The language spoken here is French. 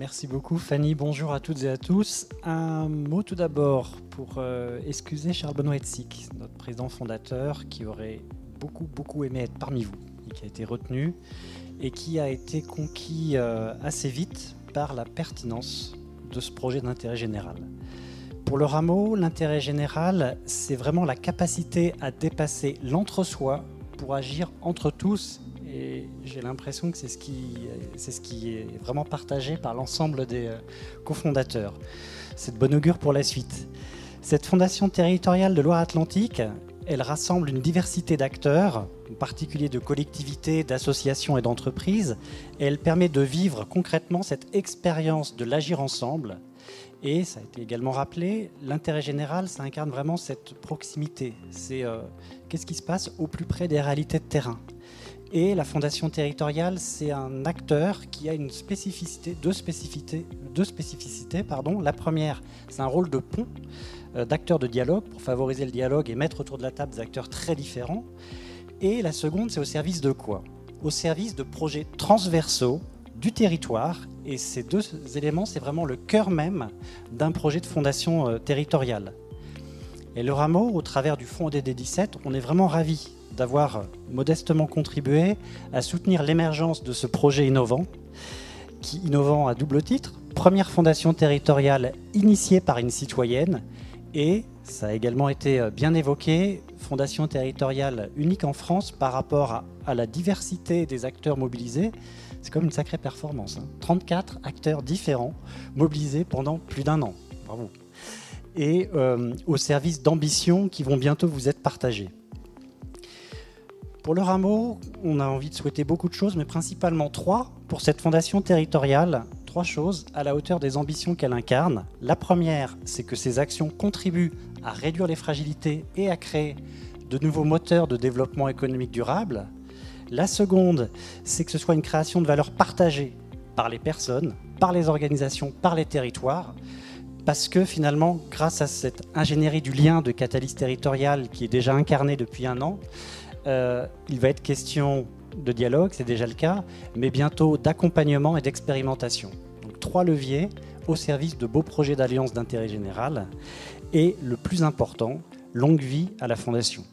Merci beaucoup Fanny, bonjour à toutes et à tous. Un mot tout d'abord pour excuser Charles Benoît Hetzig, notre président fondateur, qui aurait beaucoup aimé être parmi vous et qui a été retenu et qui a été conquis assez vite par la pertinence de ce projet d'intérêt général. Pour le Rameau, l'intérêt général, c'est vraiment la capacité à dépasser l'entre-soi pour agir entre tous. Et j'ai l'impression que c'est ce qui est vraiment partagé par l'ensemble des cofondateurs. C'est de bon augure pour la suite. Cette fondation territoriale de Loire-Atlantique, elle rassemble une diversité d'acteurs, en particulier de collectivités, d'associations et d'entreprises, et elle permet de vivre concrètement cette expérience de l'agir ensemble. Et ça a été également rappelé, l'intérêt général, ça incarne vraiment cette proximité. C'est qu'est-ce qui se passe au plus près des réalités de terrain. Et la fondation territoriale, c'est un acteur qui a une spécificité, deux spécificités. La première, c'est un rôle de pont, d'acteur de dialogue, pour favoriser le dialogue et mettre autour de la table des acteurs très différents. Et la seconde, c'est au service de quoi? Au service de projets transversaux du territoire. Et ces deux éléments, c'est vraiment le cœur même d'un projet de fondation territoriale. Et le Rameau, au travers du fonds ODD17, on est vraiment ravis d'avoir modestement contribué à soutenir l'émergence de ce projet innovant, qui innovant à double titre, première fondation territoriale initiée par une citoyenne, et ça a également été bien évoqué, fondation territoriale unique en France par rapport à la diversité des acteurs mobilisés. C'est comme une sacrée performance, hein. 34 acteurs différents mobilisés pendant plus d'1 an. Bravo. Et au service d'ambitions qui vont bientôt vous être partagées. Pour le Rameau, on a envie de souhaiter beaucoup de choses, mais principalement 3 pour cette fondation territoriale. 3 choses à la hauteur des ambitions qu'elle incarne. La première, c'est que ces actions contribuent à réduire les fragilités et à créer de nouveaux moteurs de développement économique durable. La seconde, c'est que ce soit une création de valeur partagée par les personnes, par les organisations, par les territoires. Parce que finalement, grâce à cette ingénierie du lien de Catalyse territoriale qui est déjà incarnée depuis 1 an, il va être question de dialogue, c'est déjà le cas, mais bientôt d'accompagnement et d'expérimentation. Donc 3 leviers au service de beaux projets d'alliance d'intérêt général et le plus important, longue vie à la Fondation.